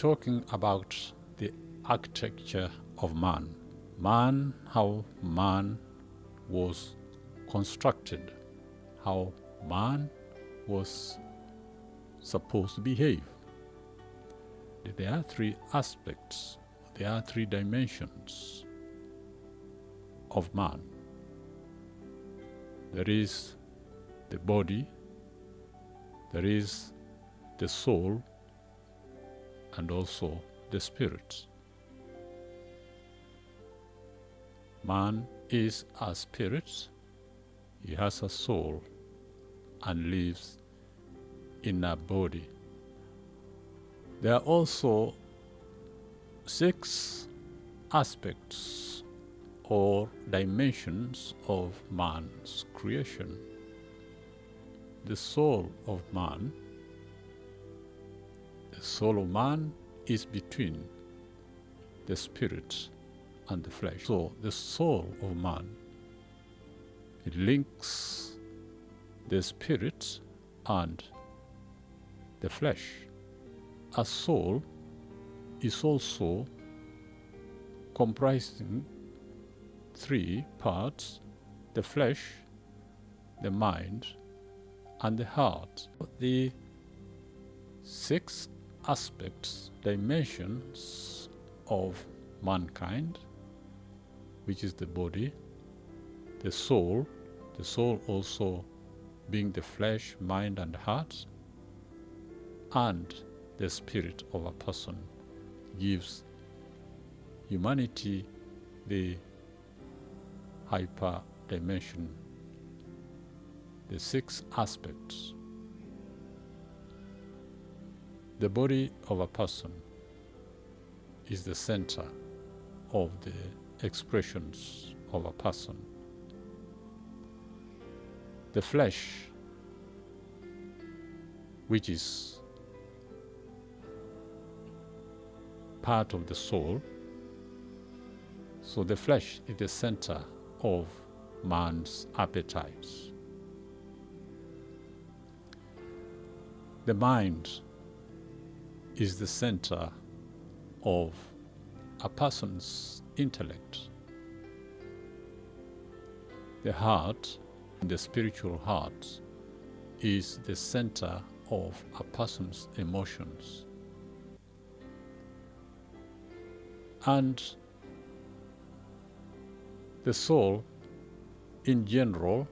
talking about the architecture of man. Man, how man was constructed, how man was supposed to behave. There are three aspects, there are three dimensions of man. There is the body, there is the soul, and also the spirit. Man is a spirit, he has a soul, and lives in a body. There are also 6 aspects or dimensions of man's creation. The soul of man, is between the spirit and the flesh. So the soul of man, it links the spirit and the flesh. A soul is also comprising 3 parts: the flesh, the mind, and the heart. The 6 aspects, dimensions of mankind, which is the body, the soul also being the flesh, mind, and heart, and the spirit of a person, gives humanity the hyper dimension, the 6 aspects. The body of a person is the center of the expressions of a person. The flesh, which is part of the soul, so the flesh is the center of man's appetites. The mind is the center of a person's intellect. The heart, the spiritual heart, is the center of a person's emotions. And the soul, in general,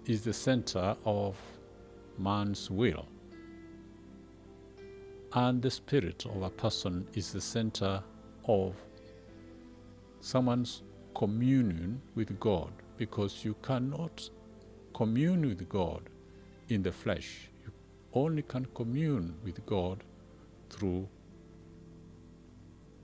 is the center of man's will. And the spirit of a person is the center of someone's communion with God, because you cannot commune with God in the flesh. You only can commune with God through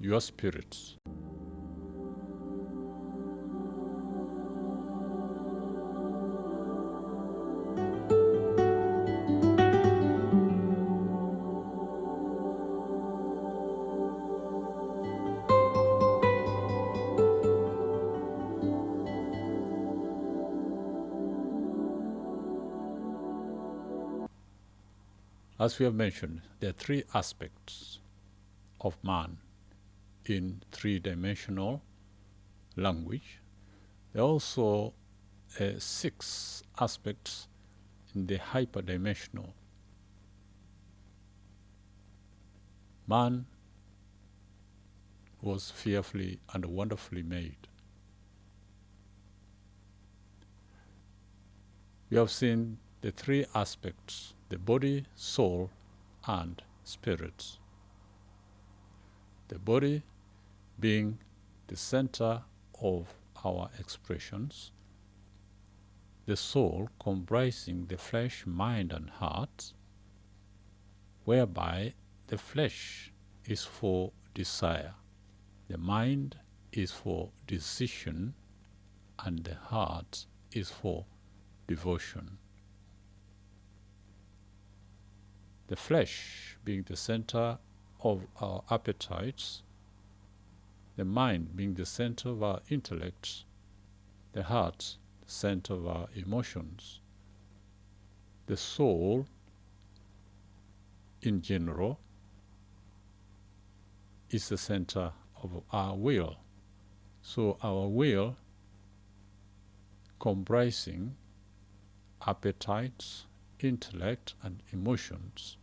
your spirit. As we have mentioned, there are 3 aspects of man in 3-dimensional language. There are also 6 aspects in the hyperdimensional. Man was fearfully and wonderfully made. We have seen the 3 aspects: the body, soul, and spirit. The body being the center of our expressions, the soul comprising the flesh, mind, and heart, whereby the flesh is for desire, the mind is for decision, and the heart is for devotion. The flesh being the center of our appetites, the mind being the center of our intellect, the heart the center of our emotions, the soul in general is the center of our will. So our will, comprising appetites, intellect, and emotions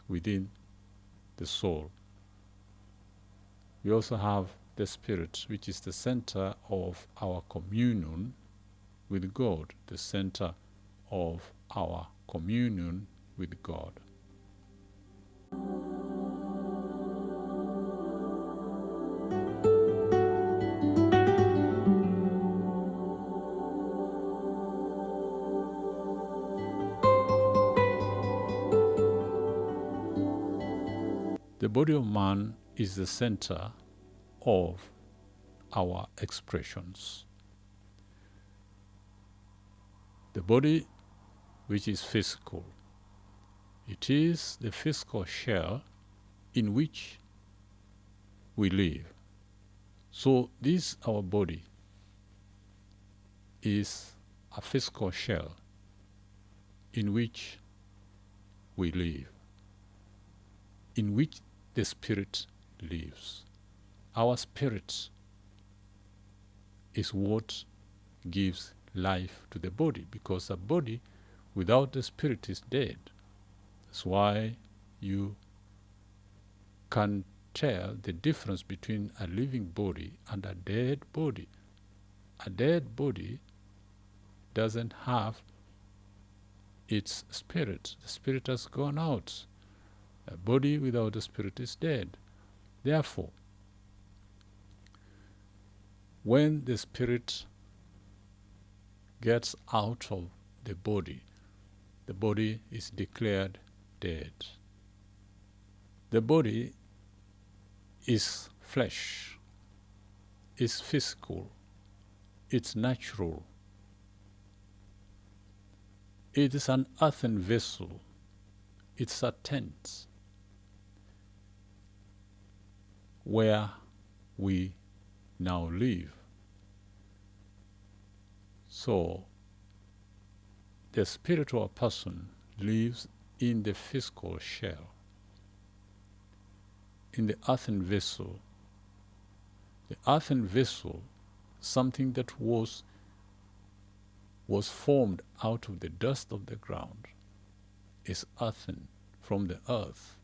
within the soul. We also have the spirit, which is the center of our communion with God, the center of our communion with God. The body of man is the center of our expressions. The body, which is physical, it is the physical shell in which we live. So this, our body, is a physical shell in which we live, in which the spirit lives. Our spirit is what gives life to the body, because a body without the spirit is dead. That's why you can tell the difference between a living body and a dead body. A dead body doesn't have its spirit. The spirit has gone out. A body without the spirit is dead. Therefore, when the spirit gets out of the body is declared dead. The body is flesh, is physical, it's natural. It is an earthen vessel. It's a tent where we now live. So the spiritual person lives in the physical shell, in the earthen vessel. The earthen vessel, something that was formed out of the dust of the ground, is earthen, from the earth.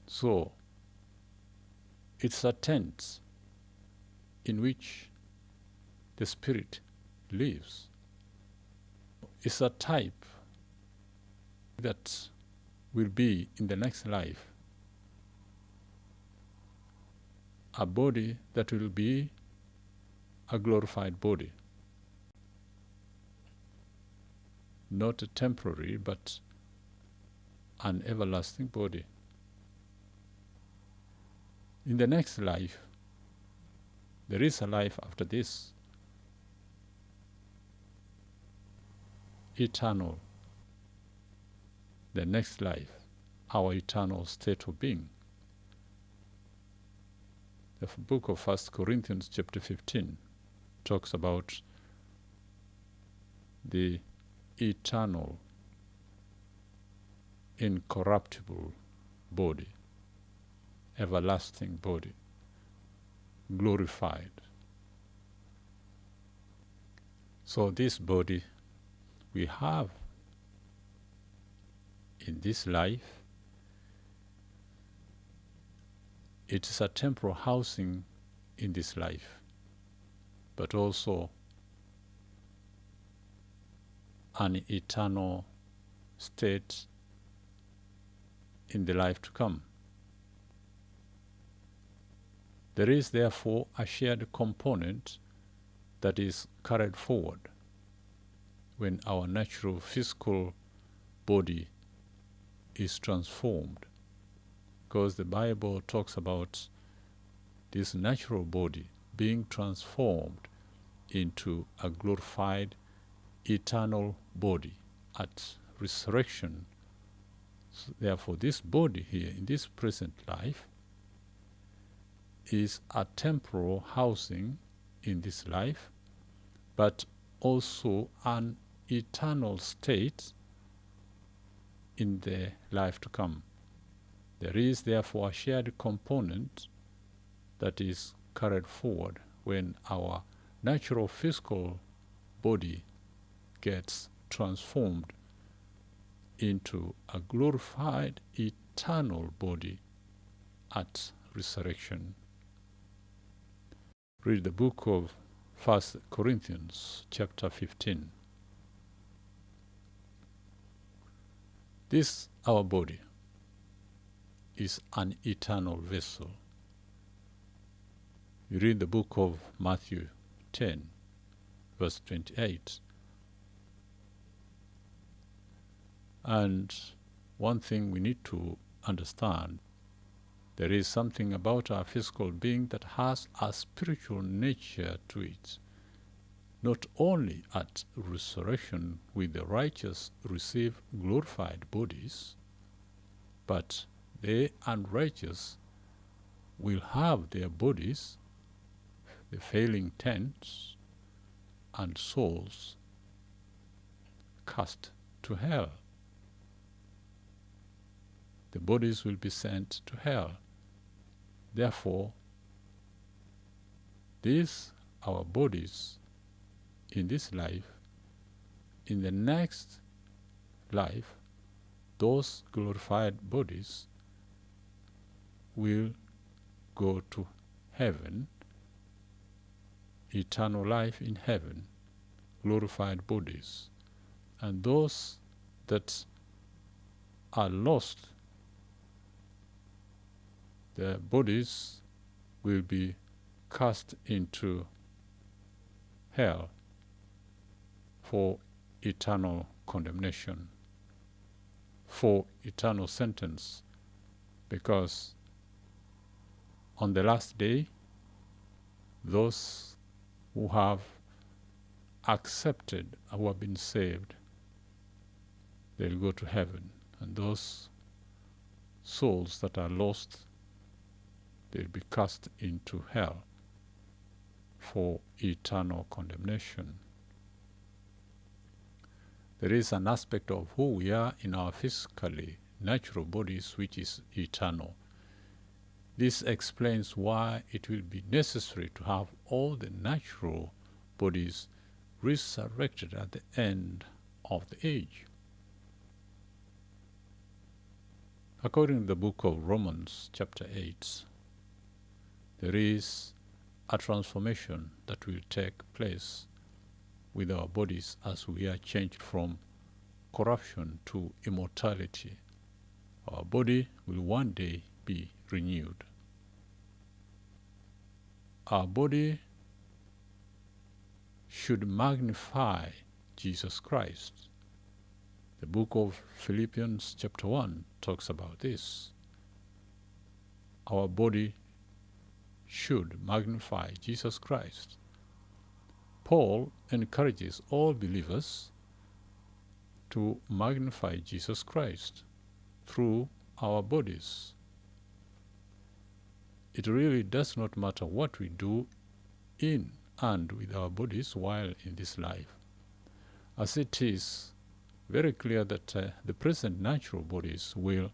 So it's a tent in which the spirit lives. It's a type that will be in the next life a body that will be a glorified body. Not a temporary, but an everlasting body. In the next life, there is a life after this, eternal. The next life, our eternal state of being. The book of 1 Corinthians chapter 15 talks about the eternal, incorruptible body, everlasting body, glorified. So this body we have in this life, it is a temporal housing in this life, but also an eternal state in the life to come. There is therefore a shared component that is carried forward when our natural physical body is transformed, because the Bible talks about this natural body being transformed into a glorified eternal body at resurrection. So therefore, this body here in this present life is a temporal housing in this life, but also an eternal state in the life to come. There is therefore a shared component that is carried forward when our natural physical body gets transformed into a glorified eternal body at resurrection. Read the book of 1 Corinthians chapter 15. This, our body, is an eternal vessel. You read the book of Matthew 10, verse 28. And one thing we need to understand, there is something about our physical being that has a spiritual nature to it. Not only at resurrection will the righteous receive glorified bodies, but the unrighteous will have their bodies, the failing tents and souls, cast to hell. The bodies will be sent to hell. Therefore, these, our bodies, in this life, in the next life, those glorified bodies will go to heaven, eternal life in heaven, glorified bodies. And those that are lost, their bodies will be cast into hell for eternal condemnation, for eternal sentence, because on the last day, those who have accepted, who have been saved, they'll go to heaven, and those souls that are lost, they'll be cast into hell for eternal condemnation. There is an aspect of who we are in our physically natural bodies which is eternal. This explains why it will be necessary to have all the natural bodies resurrected at the end of the age. According to the book of Romans chapter 8, there is a transformation that will take place with our bodies as we are changed from corruption to immortality. Our body will one day be renewed. Our body should magnify Jesus Christ. The book of Philippians chapter 1 talks about this. Our body should magnify Jesus Christ. Paul encourages all believers to magnify Jesus Christ through our bodies. It really does not matter what we do in and with our bodies while in this life, as it is very clear that the present natural bodies will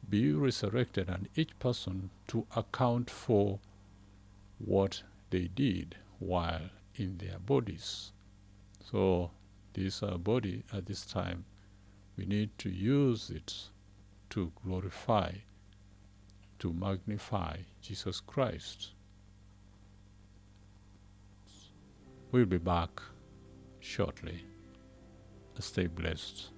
be resurrected, and each person to account for what they did while in their bodies. So this body at this time, we need to use it to glorify, to magnify Jesus Christ. We'll be back shortly. Stay blessed.